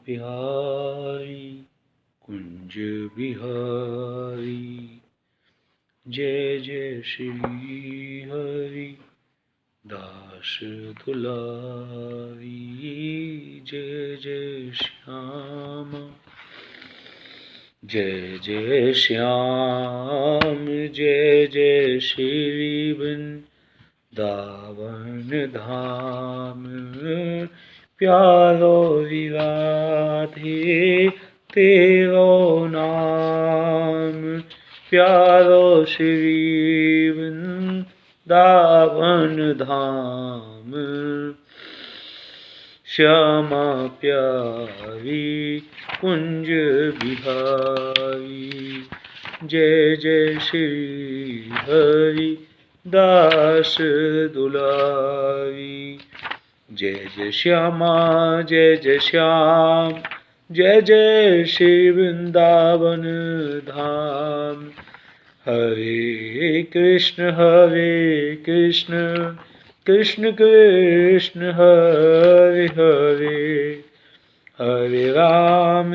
बिहारी कुंज बिहारी जय जय श्री हरि दास दुलारी जय जय श्याम जय जय श्याम जय जय श्री वृंदावन धाम प्यारो विराधे तेरो नाम प्यारो श्री वृंदावन धाम श्यामा प्यारी कुंज बिहारी जय जय श्री हरि दास दुलारी जय जय श्यामा जय जय श्याम जय जय श्री वृंदावन धाम हरे कृष्ण कृष्ण कृष्ण हरे हरे हरे राम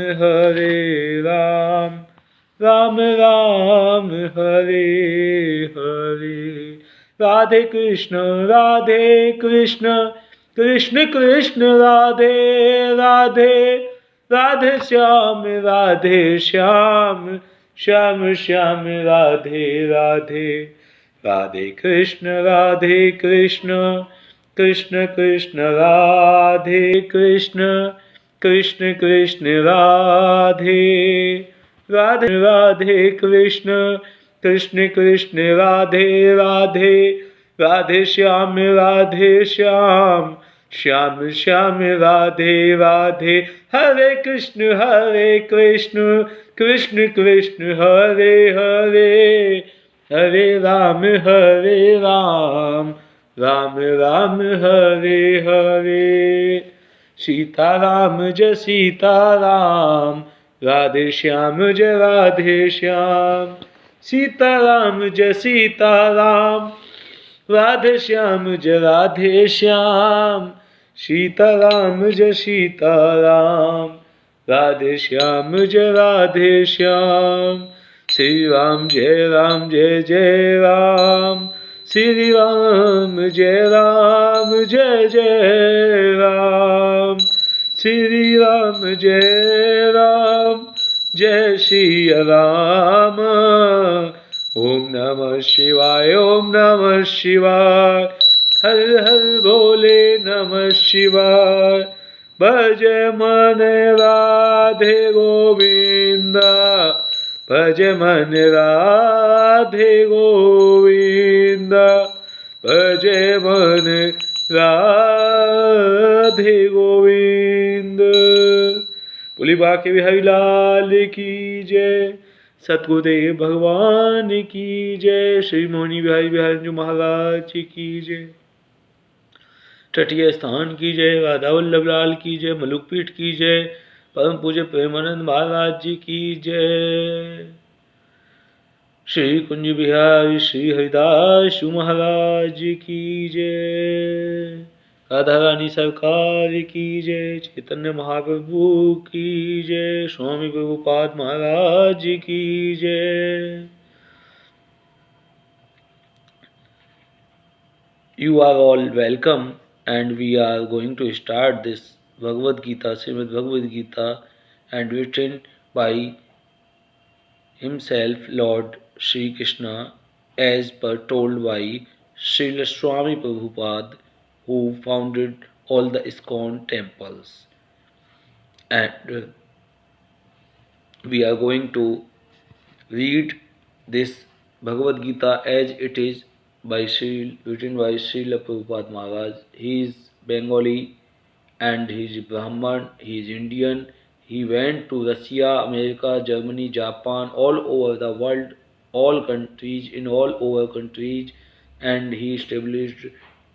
राम राम हरे हरे राधे कृष्ण कृष्ण कृष्ण राधे राधे राधे श्याम श्याम श्याम राधे राधे राधे कृष्ण कृष्ण कृष्ण राधे कृष्ण कृष्ण राधे राधे राधे कृष्ण कृष्ण राधे राधे राधे श्याम श्याम श्याम राधे राधे हरे कृष्ण कृष्ण कृष्ण हरे हरे हरे राम राम राम हरे हरे सीताराम जय सीताराम राधे श्याम जय राधे श्याम सीताराम जय सीताराम राधे श्याम जय राधे श्याम सीताराम जय सीताराम राधे श्याम जय राधे श्याम श्री राम जय जय राम श्री राम जय राम श्री राम जय श्री राम ओम नमः शिवाय हर हर भोले नमः शिवाय भज मन राधे गोविंद भज मन राधे गोविंद भज मन राधे गोविंद। बोली बाके बिहारी लाल की जय सतगुरुदेव भगवान की जय श्री मोहनी बिहारी महाराज की जय तटीय स्थान की जय राधा वल्लभ लाल की जय मलुकपीठ की जय परम पूज्य प्रेमानंद महाराज जी की जय श्री कुंज बिहारी श्री हरिदास महाराज जी की जय राधा रानी सरकार की जय चैतन्य महाप्रभु की जय स्वामी प्रभुपाद महाराज जी की जय। You are all welcome and we are going to start this Bhagavad Geeta, Srimad Bhagavad Gita, and written by himself Lord Shri Krishna as per told by Srila Swami Prabhupada, who founded all the ISKCON temples. And we are going to read this Bhagavad Gita as it is written by Srila Prabhupada Maharaj. He is Bengali and he is Brahman, he is Indian. He went to Russia, America, Germany, Japan, all over the world, all countries, in all over countries, and he established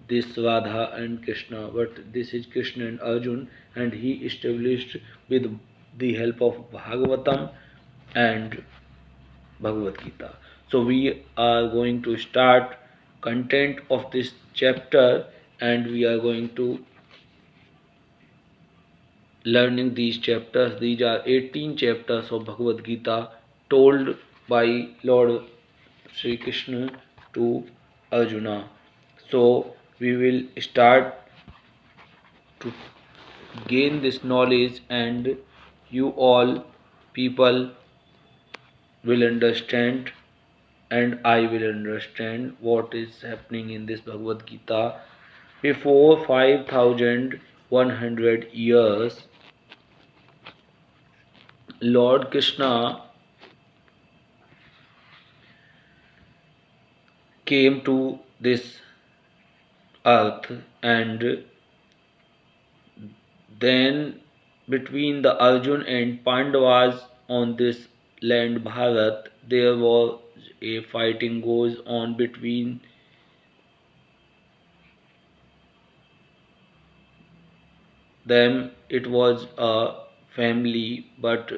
this Radha and Krishna. But this is Krishna and Arjun, and he established with the help of Bhagavatam and Bhagavad Gita. So we are going to start content of this chapter, and we are going to learning these chapters. These are 18 chapters of Bhagavad Gita told by Lord Sri Krishna to Arjuna. So we will start to gain this knowledge, and you all people will understand, and I will understand what is happening in this Bhagavad Gita. Before 5100 years, Lord Krishna came to this earth, and then between the Arjun and Pandavas on this land Bharat, there was a fighting goes on between them. It was a family, but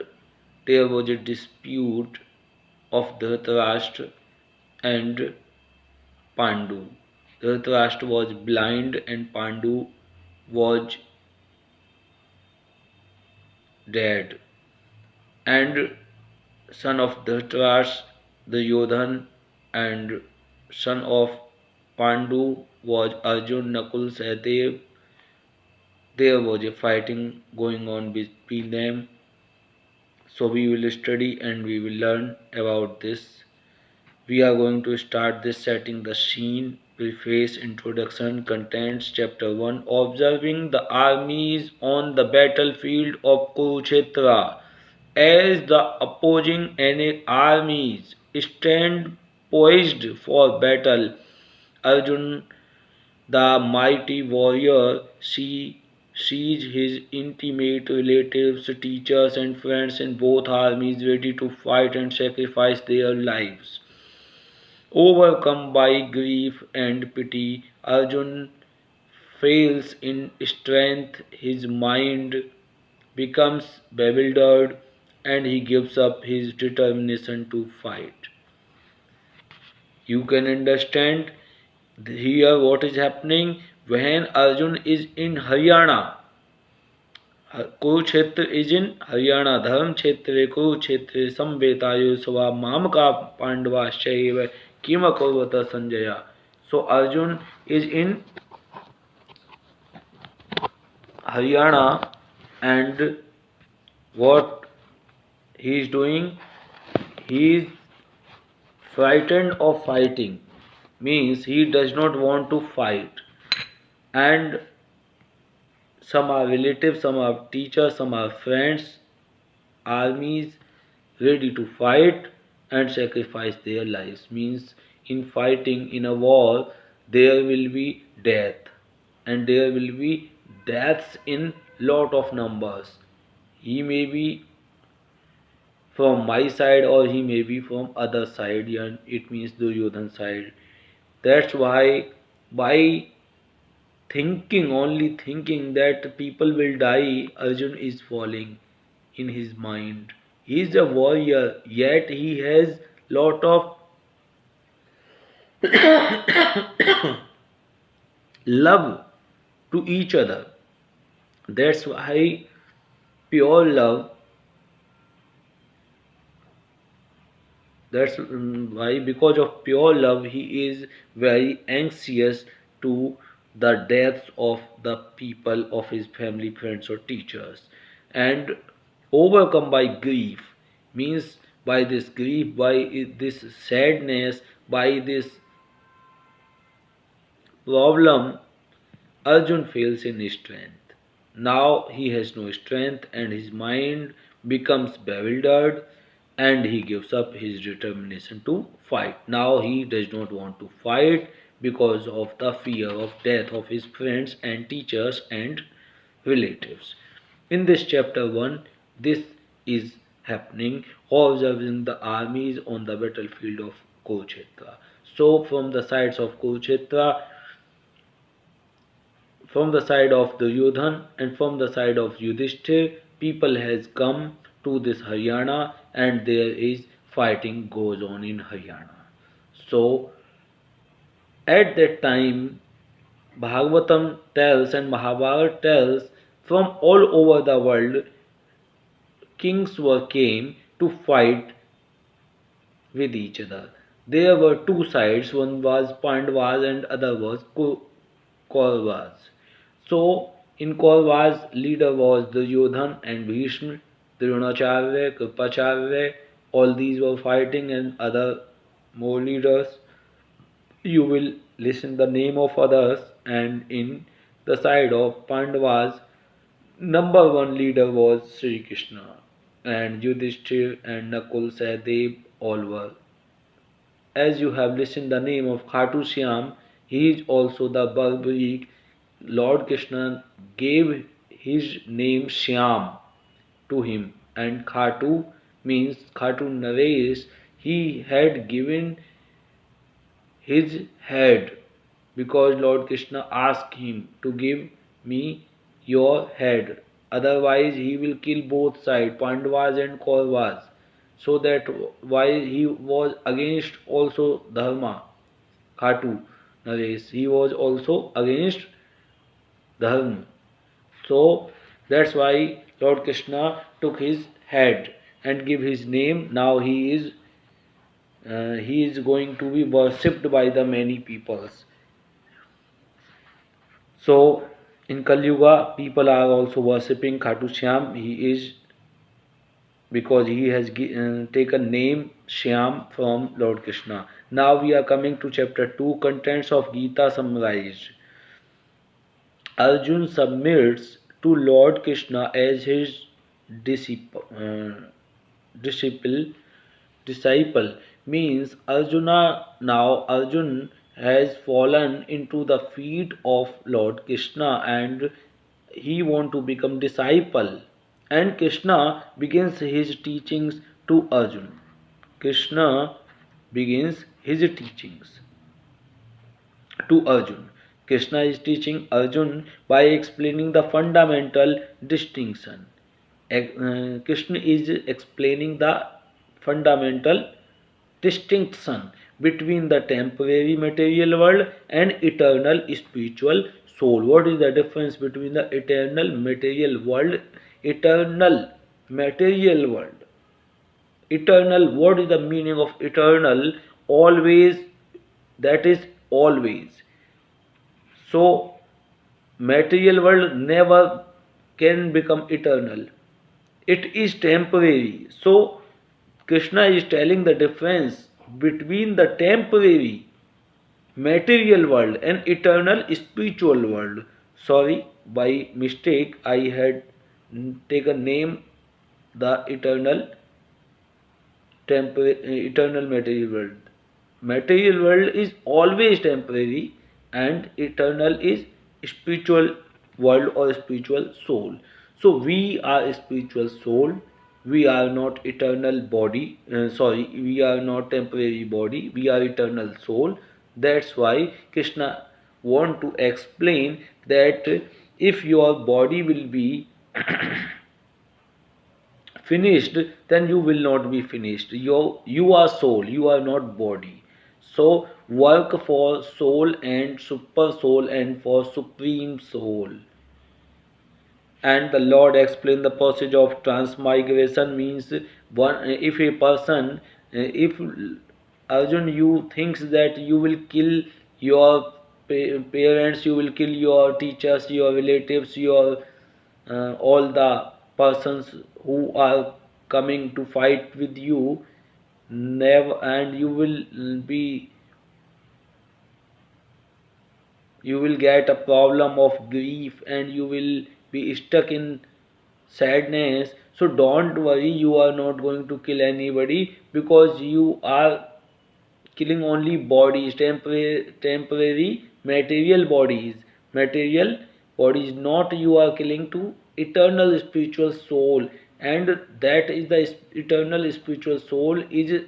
there was a dispute of Dhritarashtra and Pandu. Dhritarashtra was blind and Pandu was dead. And son of Dhritarashtra, the Yodhan, and son of Pandu was Arjun, Nakul, Sahadev. There was a fighting going on between them. So we will study and we will learn about this. We are going to start this setting the scene, preface, introduction, contents, chapter 1. Observing the armies on the battlefield of Kurukshetra. As the opposing armies stand poised for battle, Arjun, the mighty warrior, sees his intimate relatives, teachers, and friends in both armies ready to fight and sacrifice their lives. Overcome by grief and pity, Arjun fails in strength, his mind becomes bewildered, and he gives up his determination to fight. You can understand here what is happening when Arjun is in Haryana. Kurukshetra is in Haryana. Dharm Kshetre Kurukshetre Samvetayu Sava Mamaka Pandavashaiva Kima Kurvata Sanjaya. So Arjun is in Haryana, and what he is doing? He is frightened of fighting, means he does not want to fight. And some are relatives, some are teachers, some are friends, armies ready to fight and sacrifice their lives. Means in fighting in a war there will be death, and there will be deaths in lot of numbers. He may be from my side or he may be from other side, and it means Duryodhan side. That's why by thinking, only thinking that people will die, Arjun is falling in his mind. He is a warrior, yet he has lot of love to each other. That's why pure love, that's why because of pure love he is very anxious to the deaths of the people of his family, friends or teachers. And overcome by grief, means by this grief, by this sadness, by this problem, Arjun fails in strength. Now he has no strength and his mind becomes bewildered, and he gives up his determination to fight. Now he does not want to fight because of the fear of death of his friends and teachers and relatives. In this chapter 1, this is happening, observing the armies on the battlefield of Kurukshetra. So from the sides of Kurukshetra, from the side of the Yodhan and from the side of Yudhishthir, people has come to this Haryana, and there is fighting goes on in Haryana. So at that time Bhagavatam tells and Mahabharata tells From all over the world, kings were came to fight with each other. There were two sides, one was Pandavas and other was Kauravas. So in Kauravas, leader was Duryodhan and Bhishma, Dronacharya, Kripacharya, all these were fighting and other more leaders. You will listen the name of others, and in the side of Pandavas, number one leader was Sri Krishna, and Yudhishthir and Nakul Sahadev all were. As you have listened the name of Khatu Shyam, he is also the Barbaric. Lord Krishna gave his name Shyam to him, and Khatu means Khatu Naresh. He had given his head because Lord Krishna asked him to give me your head. Otherwise, he will kill both sides, Pandavas and Kauravas. So that why he was against also Dharma, Khatu Naresh. He was also against Dharma. So that's why Lord Krishna took his head and give his name. Now he is going to be worshipped by the many peoples. So in Kali Yuga, people are also worshipping Khatu Shyam. He is because he has taken name Shyam from Lord Krishna. Now we are coming to chapter 2, contents of Gita summarized. Arjun submits to Lord Krishna as his disciple. Disciple disciple means Arjun has fallen into the feet of Lord Krishna and he want to become disciple, and Krishna begins his teachings to Arjun. Krishna begins his teachings to Arjun. Krishna is teaching Arjun by explaining the fundamental distinction. Krishna is explaining the fundamental distinction between the temporary material world and eternal spiritual soul. What is the difference between the eternal material world? Eternal material world. Eternal, what is the meaning of eternal? Always, that is always. So, material world never can become eternal. It is temporary. So, Krishna is telling the difference between the temporary material world and eternal spiritual world. Sorry, by mistake I had taken name the eternal material world. Material world is always temporary and eternal is spiritual world or spiritual soul. So we are a spiritual soul. We are not eternal body. We are not temporary body. We are eternal soul. That's why Krishna want to explain that if your body will be finished, then you will not be finished. You are soul, you are not body. So work for soul and super soul and for supreme soul. And the Lord explained the process of transmigration means one, if a person, if Arjun, you thinks that you will kill your parents, you will kill your teachers, your relatives, your all the persons who are coming to fight with you, never, and you will get a problem of grief and you will be stuck in sadness. So don't worry, you are not going to kill anybody because you are killing only bodies, temporary material bodies, not you are killing to eternal spiritual soul. And that is the eternal spiritual soul is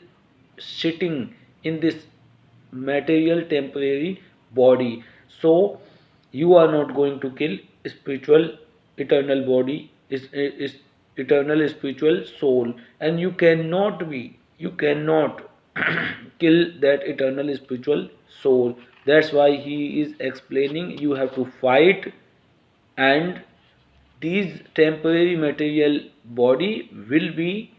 sitting in this material temporary body. So you are not going to kill spiritual eternal body is eternal spiritual soul, and you cannot kill that eternal spiritual soul. That's why he is explaining you have to fight and these temporary material body will be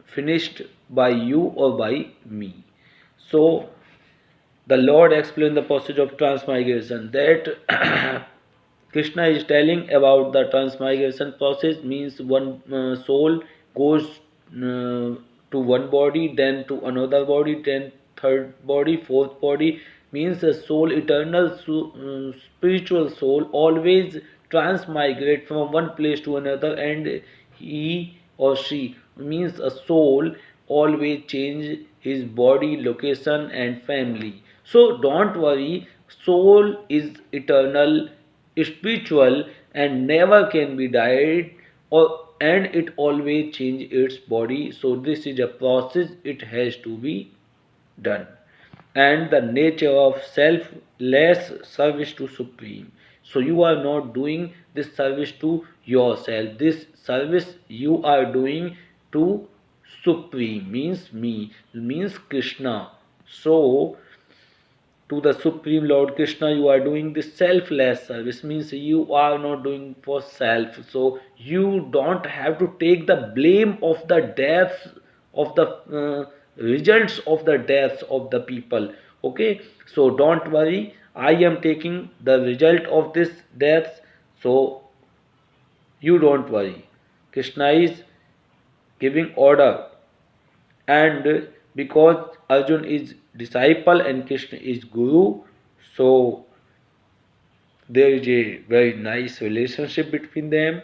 finished by you or by me. So the Lord explained the process of transmigration, that Krishna is telling about the transmigration process. Means one soul goes to one body, then to another body, then third body, fourth body. Means the soul, eternal spiritual soul, always transmigrate from one place to another, and he or she, means a soul, always change his body, location and family. So don't worry, soul is eternal, spiritual, and never can be died, or and it always change its body. So this is a process, it has to be done. And the nature of selfless service to supreme. So you are not doing this service to yourself, this service you are doing to supreme, means me, means Krishna. So to the Supreme Lord Krishna, you are doing this selfless service, means you are not doing for self. So you don't have to take the blame of the deaths of the results of the deaths of the people. Okay, so don't worry, I am taking the result of this deaths. So you don't worry. Krishna is giving order, and because Arjun is disciple and Krishna is guru, so there is a very nice relationship between them,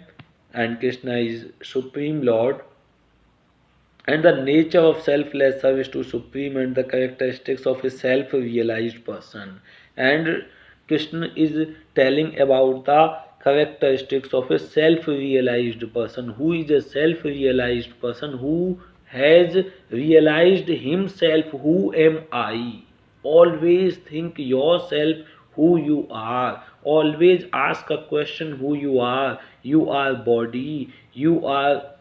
and Krishna is supreme Lord. And the nature of selfless service to supreme, and the characteristics of a self-realized person. And Krishna is telling about the characteristics of a self-realized person. Who is a self-realized person? Who has realized himself, who am I? Always think yourself who you are. Always ask a question, who you are. You are body, you are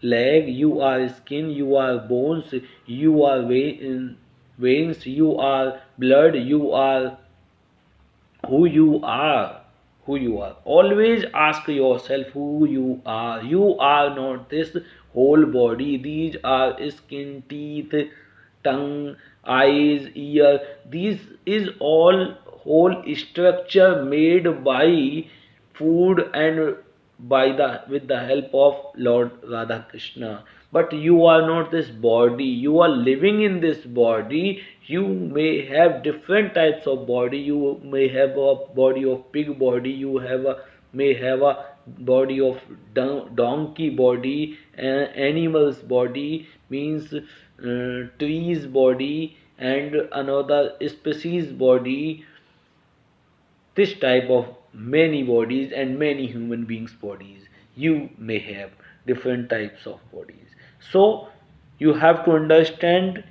leg, you are skin, you are bones, you are veins, you are blood, you are who you are. Who you are, always ask yourself who you are. You are not this whole body. These are skin, teeth, tongue, eyes, ear. This is all whole structure made by food and by the with the help of Lord Radha Krishna. But you are not this body, you are living in this body. You may have different types of body. You may have a body of pig body, you have a may have a body of donkey body, animals body, means trees body, and another species body. This type of many bodies and many human beings bodies, you may have different types of bodies. So you have to understand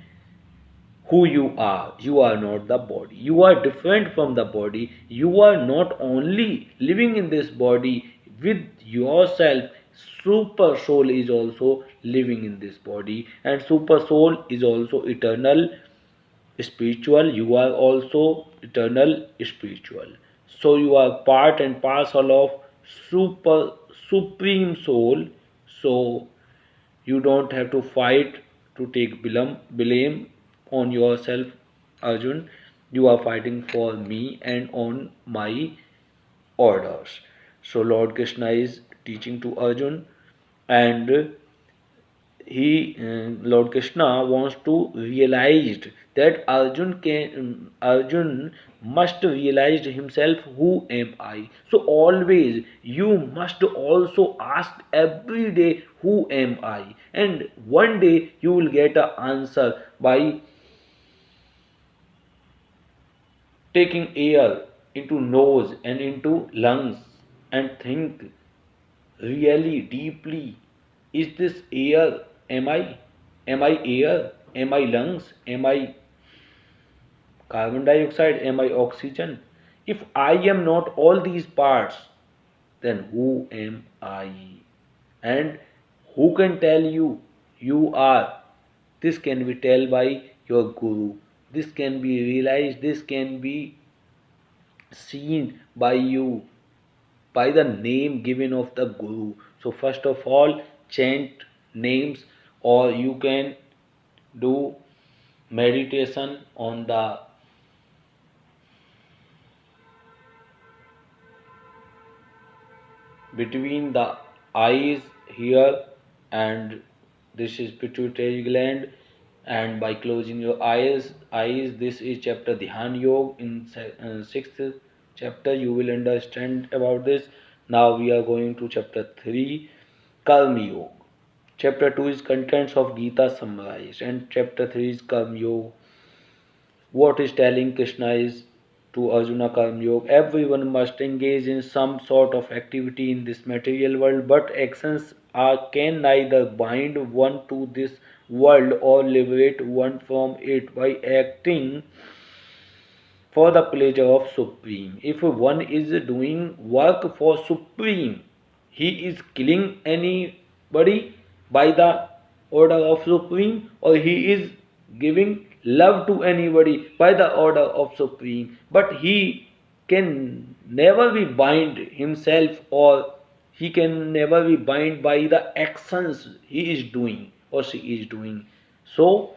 who you are. You are not the body, you are different from the body. You are not only living in this body with yourself, super soul is also living in this body, and super soul is also eternal spiritual. You are also eternal spiritual. So you are part and parcel of super supreme soul. So you don't have to fight to take blame on yourself, Arjun. You are fighting for me and on my orders. So Lord Krishna is teaching to Arjun, and Lord Krishna wants to realize that Arjun must realize himself, who am I. So always you must also ask every day, who am I, and one day you will get an answer by taking air into nose and into lungs and think really deeply, is this air? Am I air? Am I lungs? Am I carbon dioxide? Am I oxygen? If I am not all these parts, then who am I? And who can tell you you are? This can be told by your guru. This can be realized, this can be seen by you by the name given of the Guru. So first of all, chant names, or you can do meditation on the between the eyes here, and this is pituitary gland, and by closing your eyes, this is chapter Dhyan Yoga. In sixth chapter you will understand about this. Now we are going to chapter 3, Karma Yoga. Chapter 2 is contents of Gita summarized, and chapter 3 is Karma Yoga. What is telling Krishna is to Arjuna Karma Yoga. Everyone must engage in some sort of activity in this material world, but actions can neither bind one to this world or liberate one from it. By acting for the pleasure of Supreme. If one is doing work for Supreme, he is killing anybody by the order of Supreme, or he is giving love to anybody by the order of Supreme. But he can never be bind himself, or he can never be bind by the actions he is doing or she is doing. So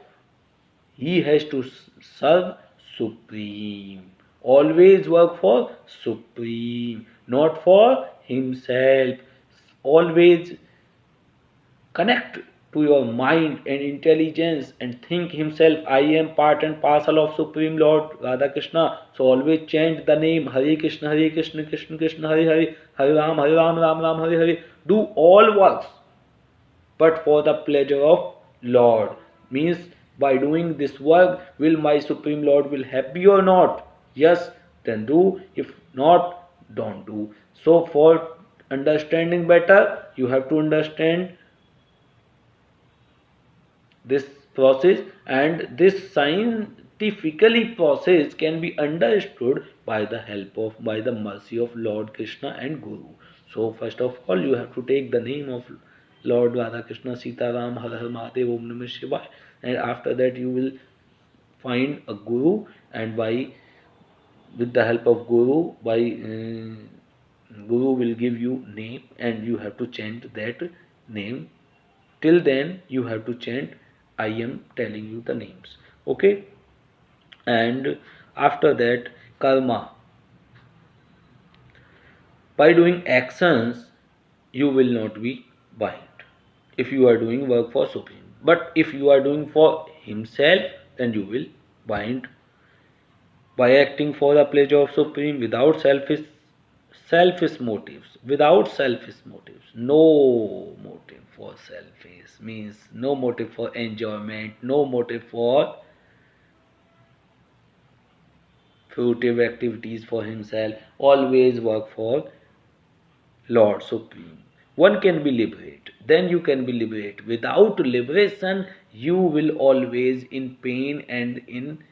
he has to serve Supreme. Always work for Supreme, not for himself. Always connect to your mind and intelligence and think himself, I am part and parcel of Supreme Lord Radha Krishna. So always chant the name Hare Krishna, Krishna Krishna, Hare Hare, Hare Ram, Ram Ram, Hare Hare. Do all works but for the pleasure of Lord. Means by doing this work, will my Supreme Lord will happy or not? Yes, then do. If not, don't do. So for understanding better, you have to understand this process, and this scientifically process can be understood by the help of by the mercy of Lord Krishna and Guru. So first of all you have to take the name of Lord Radha Krishna, Sita Ram, Har Har Mahadev, Om Namah Shivaya, and after that you will find a Guru, and by with the help of Guru will give you name, and you have to chant that name. Till then you have to chant I am telling you the names. Okay? And after that, karma. By doing actions, you will not be bind. If you are doing work for Supreme. But if you are doing for himself, then you will bind. By acting for the pleasure of Supreme without selfish motives. Without selfish motives. No motive for selfish means no motive for enjoyment, no motive for fruitive activities for himself. Always work for Lord Supreme. One can be liberated. Then you can be liberated. Without liberation, you will always in pain and in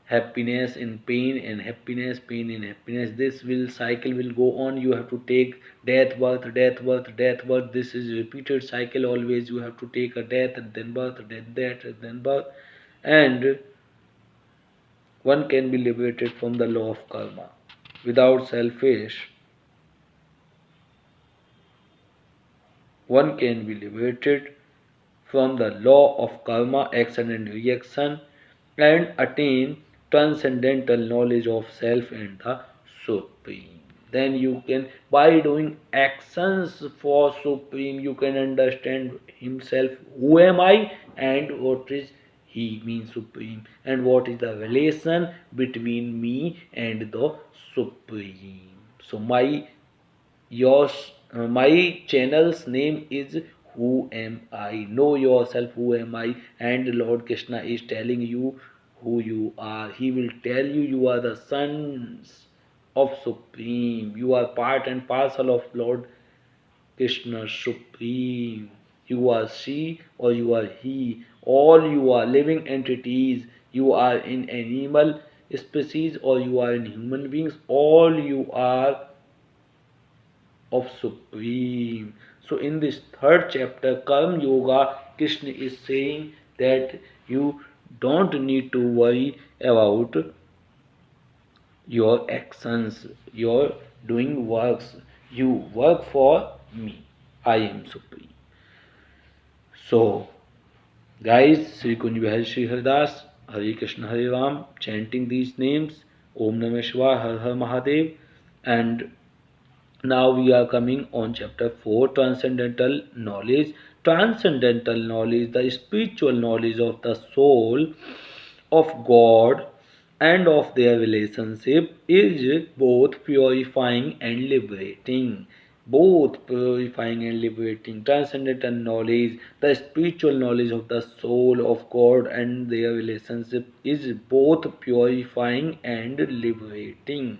happiness, in pain and happiness, pain and happiness. This will cycle will go on. You have to take death, birth, death, birth, death, birth. This is repeated cycle. Always you have to take a death and then birth, death, then birth, and one can be liberated from the law of karma. Without selfish, one can be liberated from the law of karma, action and reaction, and attain transcendental knowledge of self and the Supreme. Then you can, by doing actions for Supreme, you can understand himself, who am I and what is he means Supreme, and what is the relation between me and the Supreme. So my channel's name is Who Am I? Know yourself, who am I? And Lord Krishna is telling you who you are. He will tell you you are the sons of Supreme. You are part and parcel of Lord Krishna Supreme. You are she or you are he. All you are living entities. You are in animal species or you are in human beings. All you are of Supreme. So in this third chapter, Karma Yoga, Krishna is saying that you don't need to worry about your actions, your doing works. You work for me. I am supreme. So, guys, Sri Kunj Vihar Sri Haridas, Hare Krishna Hare Ram, chanting these names, Om Namah Shivaya, Har Har Mahadev, and now we are coming on chapter 4, transcendental knowledge. Transcendental knowledge, the spiritual knowledge of the soul, of God, and of their relationship is both purifying and liberating. Both purifying and liberating. Transcendental knowledge, the spiritual knowledge of the soul, of God, and their relationship is both purifying and liberating.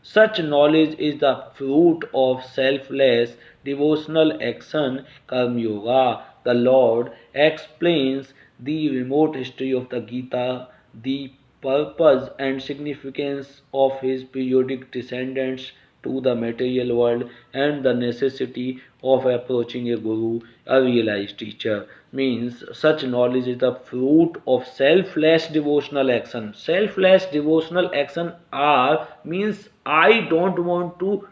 Such knowledge is the fruit of selfless devotional action, Karma Yoga. The Lord explains the remote history of the Gita, the purpose and significance of his periodic descendants to the material world, and the necessity of approaching a guru, a realized teacher. Means such knowledge is the fruit of selfless devotional action. Selfless devotional action are means I don't want to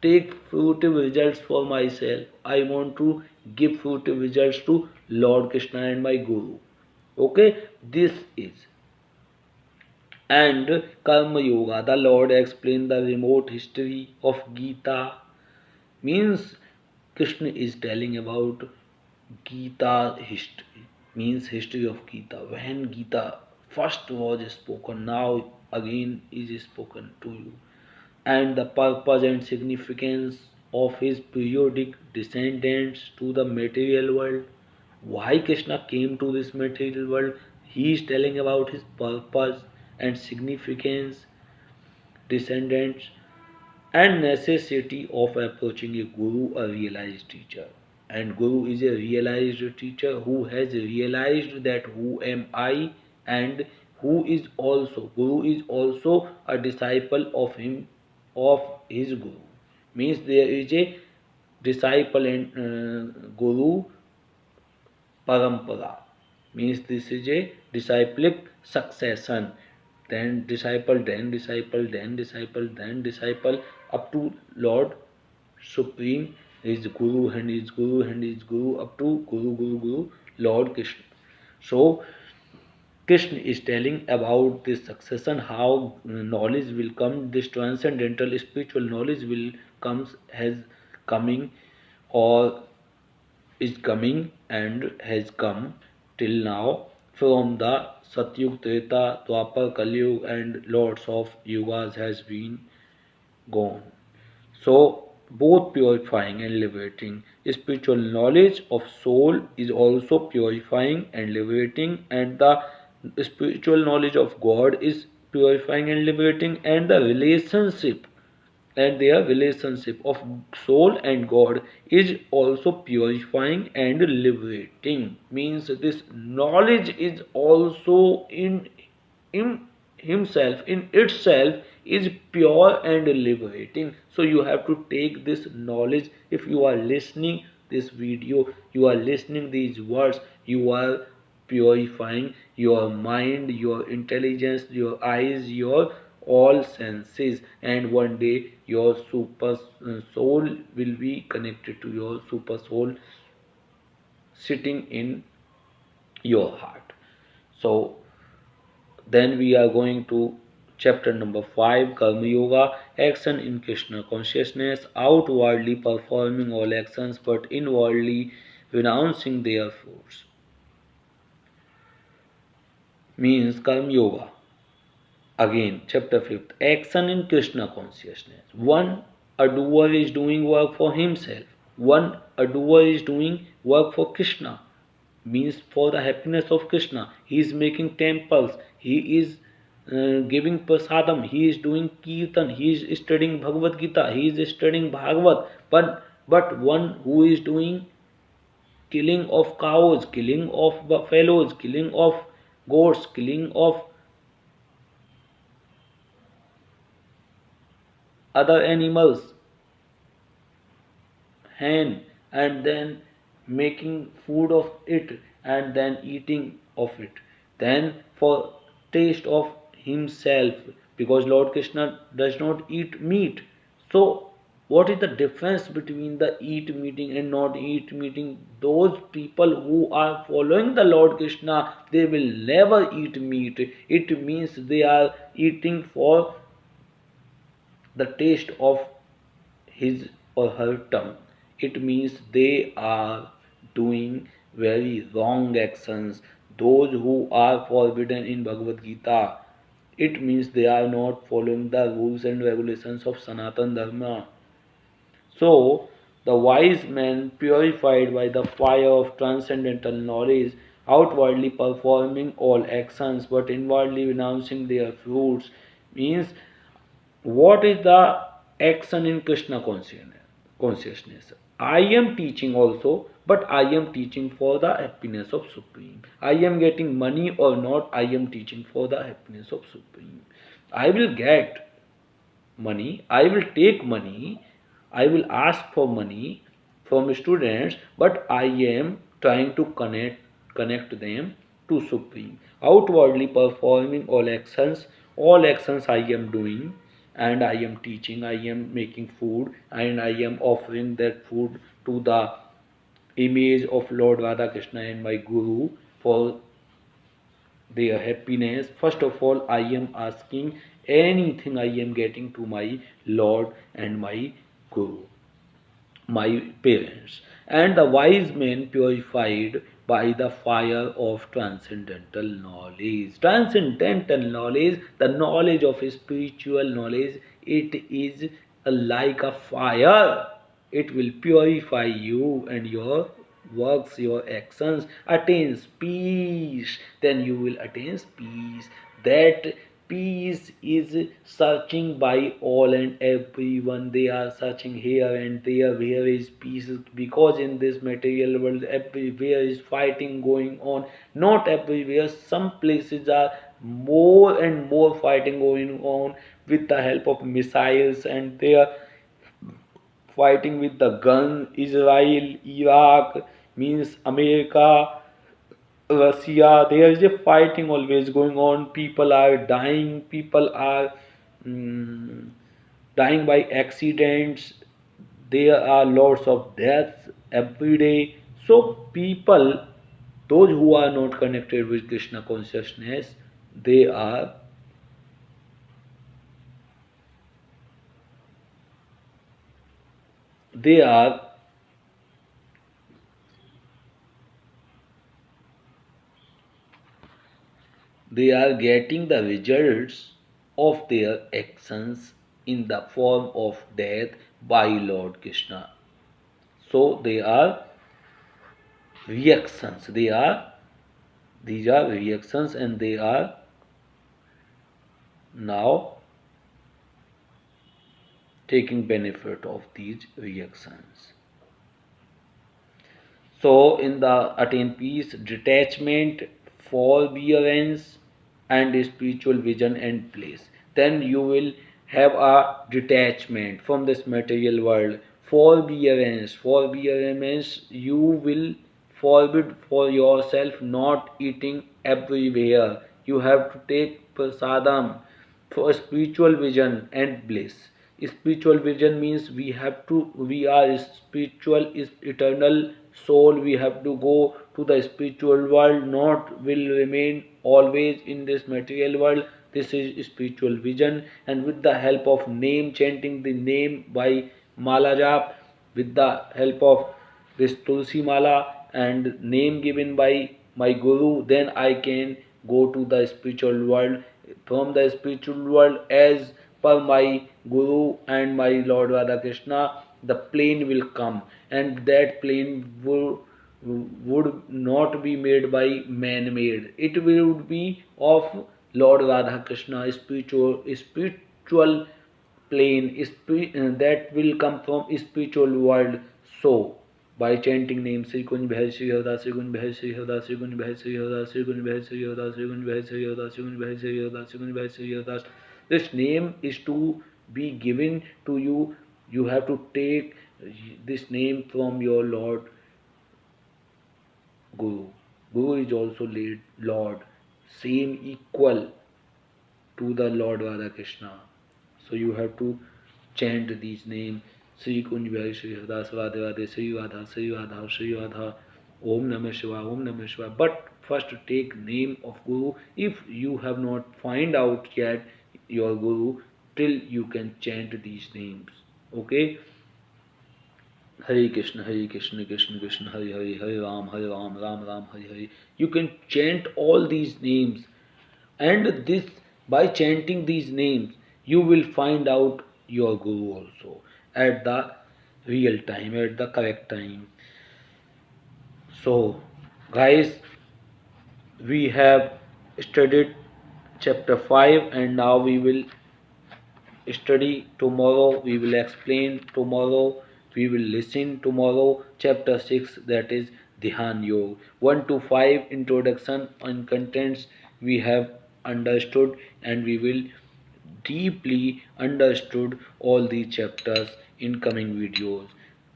take fruitive results for myself. I want to give fruitive results to Lord Krishna and my guru. Okay, this is. And Karma Yoga, the Lord explained the remote history of Gita. Means Krishna is telling about Gita history. Means history of Gita. When Gita first was spoken, now again is spoken to you. And the purpose and significance of his periodic descendants to the material world. Why Krishna came to this material world? He is telling about his purpose and significance, descendants, and necessity of approaching a guru, a realized teacher. And guru is a realized teacher who has realized that who am I, and who is also guru is also a disciple of him, of his guru. Means there is a disciple and guru parampara. Means this is a disciplic succession. Then disciple, then disciple, then disciple, then disciple, up to Lord Supreme, his Guru and his Guru and his Guru, up to Guru, Guru, Guru, Lord Krishna. So Krishna is telling about this succession, how knowledge will come, this transcendental spiritual knowledge will comes, has coming, or is coming and has come till now from the Satyug, Treta, Dwapar, Kalyug, and lots of yugas has been gone. So both purifying and liberating. Spiritual knowledge of soul is also purifying and liberating, and the spiritual knowledge of God is purifying and liberating, and the relationship and their relationship of soul and God is also purifying and liberating. Means this knowledge is also in himself, in itself, is pure and liberating. So you have to take this knowledge. If you are listening this video, you are listening these words, you are purifying your mind, your intelligence, your eyes, your all senses, and one day your super soul will be connected to your super soul sitting in your heart. So then we are going to chapter number 5, Karma Yoga, action in Krishna consciousness, outwardly performing all actions but inwardly renouncing their fruits. Means Karma Yoga. Again, chapter 5th, action in Krishna consciousness. One, a doer is doing work for himself. One, a doer is doing work for Krishna. Means for the happiness of Krishna. He is making temples. He is giving prasadam. He is doing kirtan. He is studying Bhagavad Gita. He is studying Bhagavad. But one who is doing killing of cows, killing of buffaloes, killing of goats, killing of other animals, hen, and then making food of it and then eating of it. Then for taste of himself, because Lord Krishna does not eat meat. So what is the difference between the eat meeting and not eat meeting? Those people who are following the Lord Krishna, they will never eat meat. It means they are eating for the taste of his or her tongue. It means they are doing very wrong actions. Those who are forbidden in Bhagavad Gita, it means they are not following the rules and regulations of Sanatana Dharma. So, the wise man, purified by the fire of transcendental knowledge, outwardly performing all actions but inwardly renouncing their fruits, means what is the action in Krishna consciousness? I am teaching also, but I am teaching for the happiness of Supreme. I am getting money or not, I am teaching for the happiness of Supreme. I will get money, I will take money, I will ask for money from students, but I am trying to connect them to Supreme. Outwardly performing all actions I am doing, and I am teaching, I am making food, and I am offering that food to the image of Lord Radha Krishna and my Guru for their happiness. First of all, I am asking anything I am getting to my Lord and my Guru, my parents. And the wise men purified by the fire of transcendental knowledge. Transcendental knowledge, the knowledge of spiritual knowledge, it is like a fire. It will purify you and your works, your actions, attains peace. Then you will attain peace. That peace is searching by all and everyone. They are searching here and there. Where is peace? Because in this material world, everywhere is fighting going on. Not everywhere. Some places are more and more fighting going on with the help of missiles, and they are fighting with the gun. Israel, Iraq, means America, Russia. There is a fighting always going on. People are dying. People are mm, dying by accidents. There are lots of deaths every day. So people, those who are not connected with Krishna consciousness, they are they are they are getting the results of their actions in the form of death by Lord Krishna. So they are reactions. These are reactions, and they are now taking benefit of these reactions. So, in the attain peace, detachment, forbearance, and spiritual vision and place, then you will have a detachment from this material world. Forbearance, you will forbid for yourself not eating everywhere. You have to take prasadam for spiritual vision and bliss. Spiritual vision means we are spiritual, is eternal soul. We have to go to the spiritual world, not will remain always in this material world. This is spiritual vision, and with the help of name, chanting the name by mala jap, with the help of this Tulsi Mala and name given by my Guru, then I can go to the spiritual world. From the spiritual world, as per my Guru and my Lord Radha Krishna, the plane will come, and that plane would not be made by man made. It would be of Lord Radha Krishna, spiritual plane that will come from spiritual world. So by chanting names Sri Kunj Bhai Sri Hardas, Sri Kunj Bhai Sri Hardas, Sri Kunj Bhai Sri Hardas, Sri Kunj Bhai Sri Hardas, Sri Kunj Bhai Sri Hardas, Sri Kunj Bhai Sri Hardas, Sri Kunj Bhai Sri Hardas. This name is to be given to you. You have to take this name from your Lord Guru. Guru is also Lord, same equal to the Lord Radha Krishna. So you have to chant these names. Sri Kunj Bihari Shriharidas Radhe Radhe Sri Radha Sri Radha Sri Radha Om Namah Shivaya Om Namah Shivaya. But first take name of Guru. If you have not find out yet your Guru, till you can chant these names. Okay. Hare Krishna Krishna Krishna Hare Hare Hare Ram Ram Ram Hare Hare. You can chant all these names, and this, by chanting these names, you will find out your Guru also at the real time, at the correct time. So guys, we have studied chapter 5, and now we will study tomorrow, we will explain tomorrow, we will listen tomorrow chapter 6, that is Dhyan Yoga. 1 to 5 introduction and contents we have understood, and we will deeply understood all these chapters in coming videos.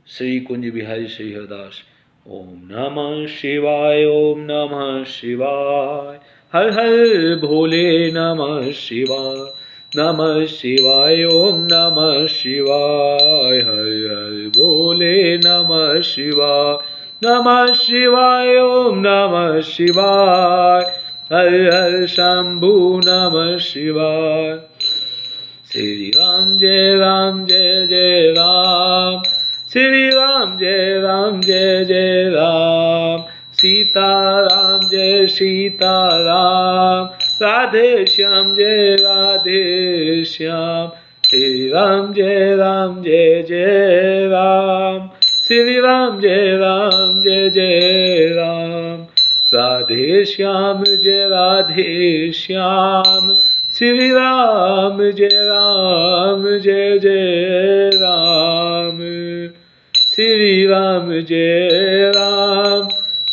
Sri Kunj Bihari Shriharidas. Om Namah Shivaya Om Namah Shivaya Har Har Bhole Namah Shivaya Namah Shivaya Om Namah Shivaya Har Har Bhole Namah Shivaya Namah Shivaya Om Namah Shivaya Har Har Shambhu Namah Shivaya. Shri Ram Jai Ram Jai Jai Ram, Shri Ram Jai Ram Jai Jai Ram, Sita Ram Jai Sita Ram, Radhe Shyam Jai Radhe Shyam, Shri Ram Jai Ram Jai Jai Ram, Shri Ram Jai Ram Jai Jai Ram, Radhe Shyam Jai Radhe Shyam, Shri Ram Jai Jai Ram, Shri Ram Jai Ram,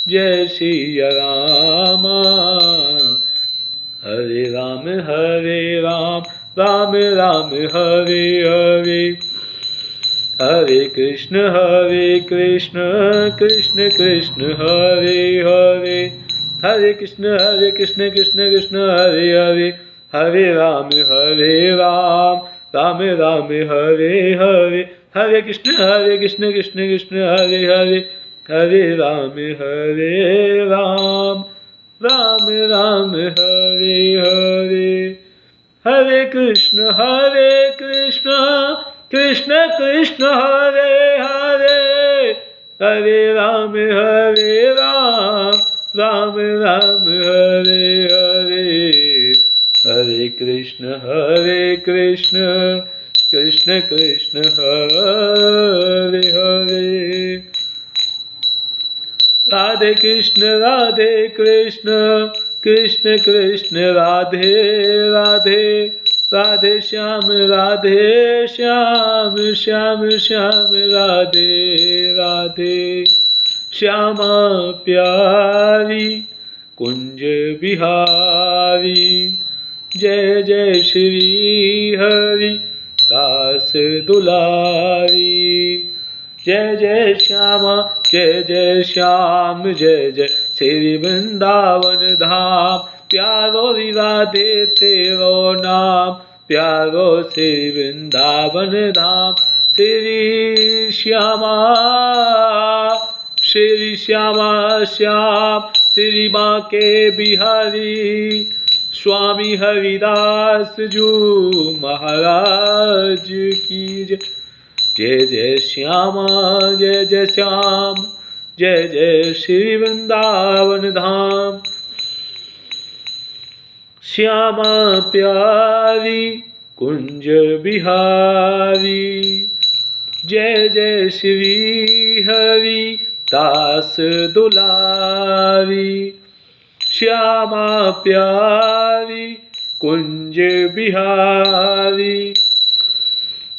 Jai Shri Rama. Hare Ram Hare Ram, Ram Ram Hare Hare, Hare Krishna Krishna Krishna Hare Hare, Hare Krishna Krishna Krishna Hare Hare, Hare Ram Ram Ram Hare Hare, Hare Krishna Krishna Krishna Hare Hare, Hare Ram Ram Ram Ram Hare Hare, Hare Krishna Krishna Krishna Hare Hare, Hare Ram Ram Ram Hare Hare, Hare Krishna Krishna Krishna Hare Hare, Radhe Krishna Krishna Krishna Radhe Radhe, Radhe Shyam Shyam Shyam Radhe Radhe, Shyama Pyari Kunj Bihari, Jai Jai Shri Hari Das Dulari, Jai Jai Shyama Jai Jai Shyam Jai Jai Shri Vrindavan Dham, Pyaro Radhe Tero Naam, Pyaro Shri Vrindavan Dham, Shri Shyama Shyam, Shri Banke Bihari, Swami Haridas Ju Maharaj Ki Jai. Jai Jai Shyama Jai Jai Shyam, Jai Jai Shri Vrindavan Dham, Shyama Pyari Kunj Bihari, Jai Jai Shri Hari Das Dulari, Shyama Pyari Kunj Bihari,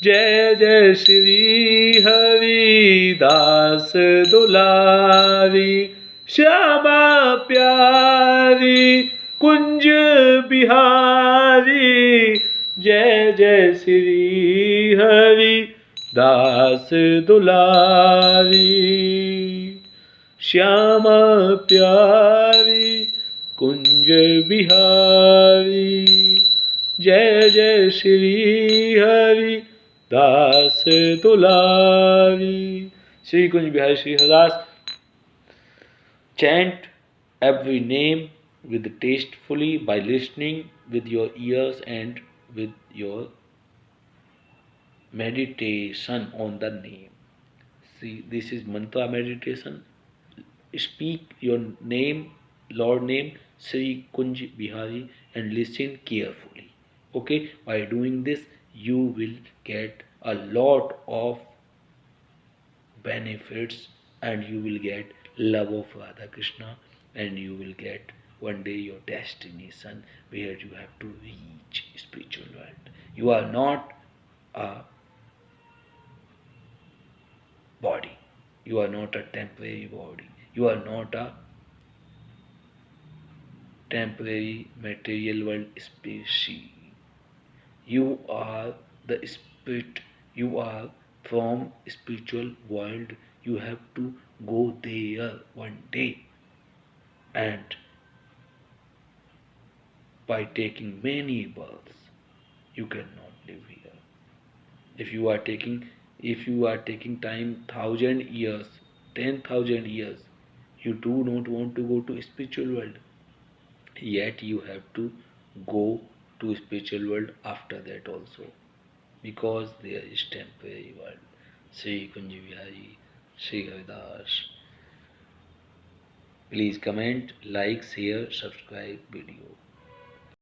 Jai Jai Shri Hari Das Dulari, Shyama Pyari Kunj Bihari, Jai Jai Shri Hari Das Dulari, Shyama Pyari Kunj Bihari, जय जय श्री हरि दास दुलारी। Shri Kunj Bihari Shri Haridas. Chant every name with tastefully by listening with your ears and with your meditation on the name. See, this is mantra meditation. Speak your name, Lord name, Sri Kunj Bihari, and listen carefully. Okay, by doing this, you will get a lot of benefits and you will get love of Radha Krishna and you will get one day your destination where you have to reach spiritual world. You are not a body. You are not a temporary body. You are not a temporary material world species. You are the spirit. You are from spiritual world. You have to go there one day. And by taking many births, you cannot live here. If you are taking time 1,000 years, 10,000 years, you do not want to go to spiritual world. Yet you have to go to spiritual world after that also, because there is temporary world. Sri Kunj Bihari, Sri Haridas. Please comment, like, share, subscribe video.